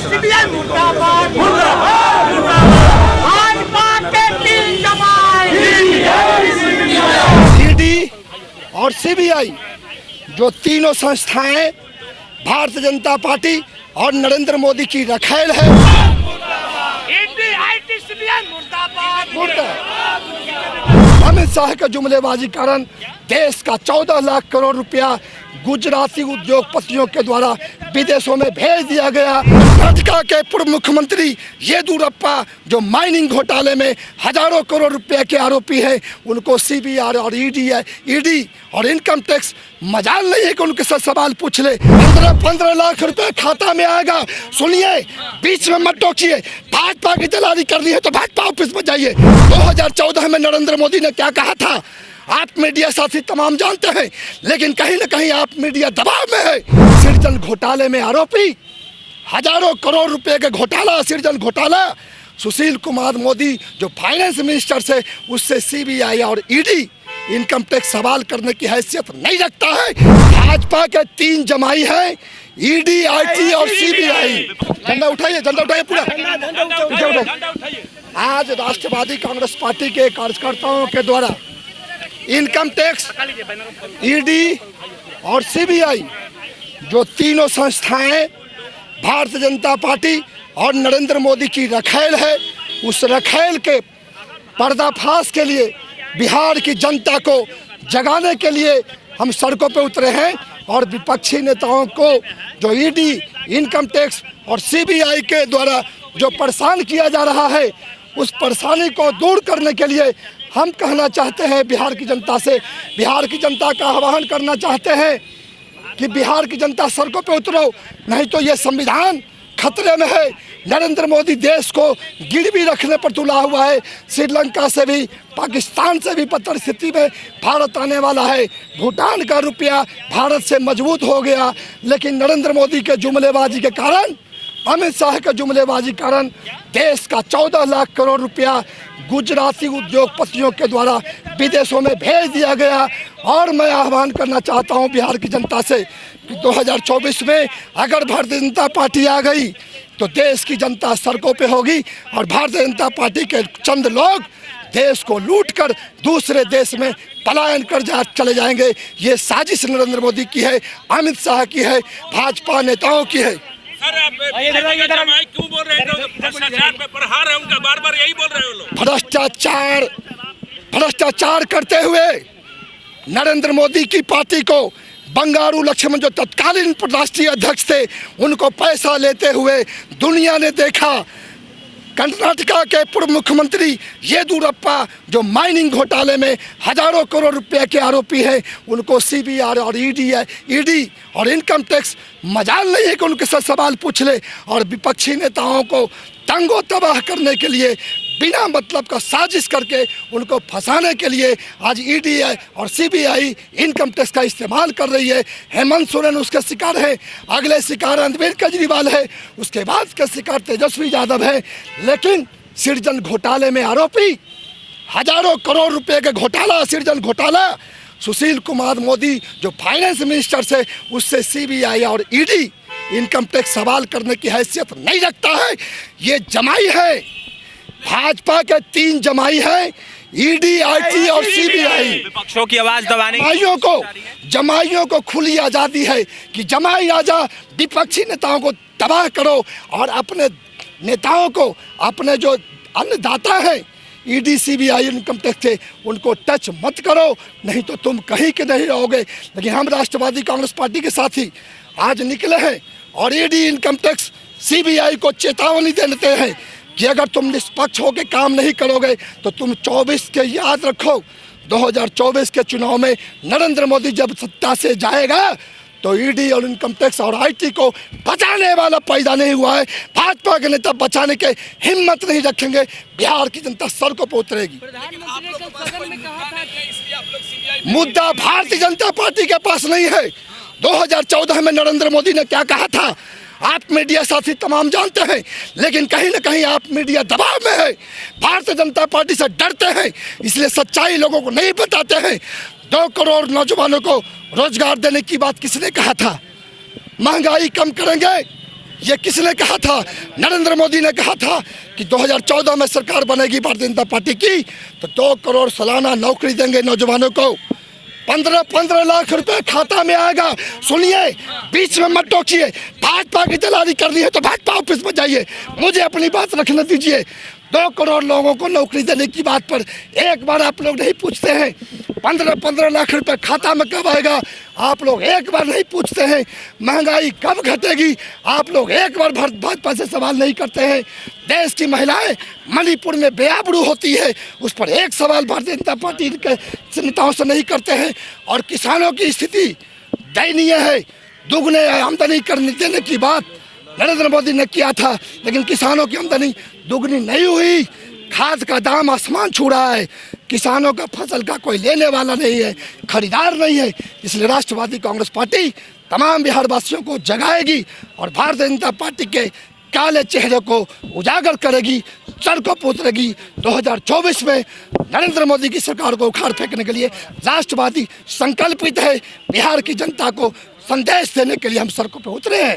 CBI मुर्दाबाद मुर्दाबाद मुर्दाबाद। भाजपा के तीन जमाई ईडी और सीबीआई जो तीनों संस्थाएं भारतीय जनता पार्टी और नरेंद्र मोदी की रखेल है। ईडी आईटी सीबीआई मुर्दाबाद। अमित शाह का जुमलेबाजी कारण देश का 14 लाख करोड़ रुपया गुजराती उद्योगपतियों के द्वारा विदेशों में भेज दिया गया। कर्नाटका के पूर्व मुख्यमंत्री येदियुरप्पा जो माइनिंग घोटाले में हजारों करोड़ रुपए के आरोपी हैं, उनको सीबीआई और ईडी और इनकम टैक्स मजाल नहीं है कि उनके साथ सवाल पूछ ले। 15 लाख रुपए खाता में आएगा। सुनिए, बीच में मत टोकिए। भाजपा की दलाली करनी है तो भाजपा ऑफिस में जाइए। 2014 में नरेंद्र मोदी ने क्या कहा था आप मीडिया साथी तमाम जानते हैं, लेकिन कहीं ना कहीं आप मीडिया दबाव में है। सृजन घोटाले में आरोपी, हजारों करोड़ रुपए के घोटाला, सृजन घोटाला। सुशील कुमार मोदी जो फाइनेंस मिनिस्टर से, उससे सीबीआई और ईडी इनकम टैक्स सवाल करने की हैसियत नहीं रखता है। भाजपा के तीन जमाई हैं, ईडी, आईटी और सीबीआई। झंडा उठाइए, झंडा उठाइए पूरा। आज राष्ट्रवादी कांग्रेस पार्टी के कार्यकर्ताओं के द्वारा इनकम टैक्स, ईडी और सीबीआई जो तीनों संस्थाएं भारतीय जनता पार्टी और नरेंद्र मोदी की रखेल है, उस रखेल के पर्दाफाश के लिए बिहार की जनता को जगाने के लिए हम सड़कों पर उतरे हैं। और विपक्षी नेताओं को जो ईडी, इनकम टैक्स और सीबीआई के द्वारा जो परेशान किया जा रहा है, उस परेशानी को दूर करने के लिए हम कहना चाहते हैं बिहार की जनता से, बिहार की जनता का आह्वान करना चाहते हैं कि बिहार की जनता सड़कों पे उतरो, नहीं तो ये संविधान खतरे में है। नरेंद्र मोदी देश को गिरवी रखने पर तुला हुआ है। श्रीलंका से भी, पाकिस्तान से भी बदतर स्थिति में भारत आने वाला है। भूटान का रुपया भारत से मजबूत हो गया, लेकिन नरेंद्र मोदी के जुमलेबाजी के कारण, अमित शाह के जुमलेबाजी कारण देश का 14 लाख करोड़ रुपया गुजराती उद्योगपतियों के द्वारा विदेशों में भेज दिया गया। और मैं आह्वान करना चाहता हूं बिहार की जनता से कि 2024 में अगर भारतीय जनता पार्टी आ गई तो देश की जनता सड़कों पे होगी और भारतीय जनता पार्टी के चंद लोग देश को लूटकर दूसरे देश में पलायन कर चले जाएंगे। ये साजिश नरेंद्र मोदी की है, अमित शाह की है, भाजपा नेताओं की है। क्यों बोल रहे हैं? भ्रष्टाचार पे प्रहार है उनका, बार-बार यही बोल रहे हो लोग। भ्रष्टाचार करते हुए नरेंद्र मोदी की पार्टी को बंगारू लक्ष्मण जो तत्कालीन राष्ट्रीय अध्यक्ष थे, उनको पैसा लेते हुए दुनिया ने देखा। कर्नाटका के पूर्व मुख्यमंत्री येदियुरप्पा जो माइनिंग घोटाले में हजारों करोड़ रुपए के आरोपी हैं, उनको सीबीआई और ईडी और इनकम टैक्स मजाल नहीं है कि उनके साथ सवाल पूछ ले। और विपक्षी नेताओं को तंगो तबाह करने के लिए, बिना मतलब का साजिश करके उनको फंसाने के लिए आज ईडी और सीबीआई इनकम टैक्स का इस्तेमाल कर रही है। हेमंत सोरेन उसके शिकार है, अगले शिकार अरविंद केजरीवाल है, उसके बाद के शिकार तेजस्वी यादव है। लेकिन सृजन घोटाले में आरोपी, हजारों करोड़ रुपए के घोटाला, सृजन घोटाला। सुशील कुमार मोदी जो फाइनेंस मिनिस्टर से, उससे सीबीआई और ईडी इनकम टैक्स सवाल करने की हैसियत नहीं रखता है। ये जमाई है, भाजपा के तीन जमाई हैं, ईडी, आईटी और सीबीआई। विपक्षों की आवाज दबाने, जमाइयों को खुली आजादी है कि जमाई राजा विपक्षी नेताओं को तबाह करो और अपने नेताओं को, अपने जो अन्नदाता हैं ईडी, सीबीआई, इनकम टैक्स से, उनको टच मत करो, नहीं तो तुम कहीं के नहीं रहोगे। लेकिन हम राष्ट्रवादी कांग्रेस पार्टी के साथी आज निकले हैं और ईडी, इनकम टैक्स, सीबीआई को चेतावनी देते हैं कि अगर तुम निष्पक्ष होकर काम नहीं करोगे तो तुम 24 के, याद रखो 2024 के चुनाव में नरेंद्र मोदी जब सत्ता से जाएगा तो ईडी और इनकम टैक्स और आईटी को बचाने वाला पैदा नहीं हुआ है। भाजपा के नेता बचाने के हिम्मत नहीं रखेंगे, बिहार की जनता सड़कों पर उतरेगी। मुद्दा भारतीय जनता पार्टी के पास नहीं है। 2014 में नरेंद्र मोदी ने क्या कहा था आप मीडिया साथी तमाम जानते हैं, लेकिन कहीं ना कहीं आप मीडिया दबाव में है। भारतीय जनता पार्टी से डरते हैं, इसलिए सच्चाई लोगों को नहीं बताते हैं। 2 करोड़ नौजवानों को रोजगार देने की बात किसने कहा था? महंगाई कम करेंगे, ये किसने कहा था? नरेंद्र मोदी ने कहा था कि 2014 में सरकार बनेगी भारतीय जनता पार्टी की तो 2 करोड़ सालाना नौकरी देंगे नौजवानों को, 15 लाख रुपए खाता में आएगा। सुनिए, बीच में मत टोकिए। भाजपा की दलाली करनी है तो भाजपा ऑफिस में जाइए, मुझे अपनी बात रखने दीजिए। 2 करोड़ लोगों को नौकरी देने की बात पर एक बार आप लोग नहीं पूछते हैं 15 लाख रुपए खाता में कब आएगा? आप लोग एक बार नहीं पूछते हैं महंगाई कब घटेगी? आप लोग एक बार भाजपा से सवाल नहीं करते हैं। देश की महिलाएं मणिपुर में बेआबरू होती है, उस पर एक सवाल भारतीय जनता पार्टी के नेताओं से नहीं करते हैं। और किसानों की स्थिति दयनीय है। दुगने आमदनी करने देने की बात नरेंद्र मोदी ने किया था, लेकिन किसानों की आमदनी दुगनी नहीं हुई। खाद का दाम आसमान छू रहा है, किसानों का फसल का कोई लेने वाला नहीं है, खरीदार नहीं है। इसलिए राष्ट्रवादी कांग्रेस पार्टी तमाम बिहार वासियों को जगाएगी और भारतीय जनता पार्टी के काले चेहरे को उजागर करेगी, सड़कों पर उतरेगी। 2024 में नरेंद्र मोदी की सरकार को उखाड़ फेंकने के लिए राष्ट्रवादी संकल्पित है। बिहार की जनता को संदेश देने के लिए हम सड़कों पर उतरे हैं।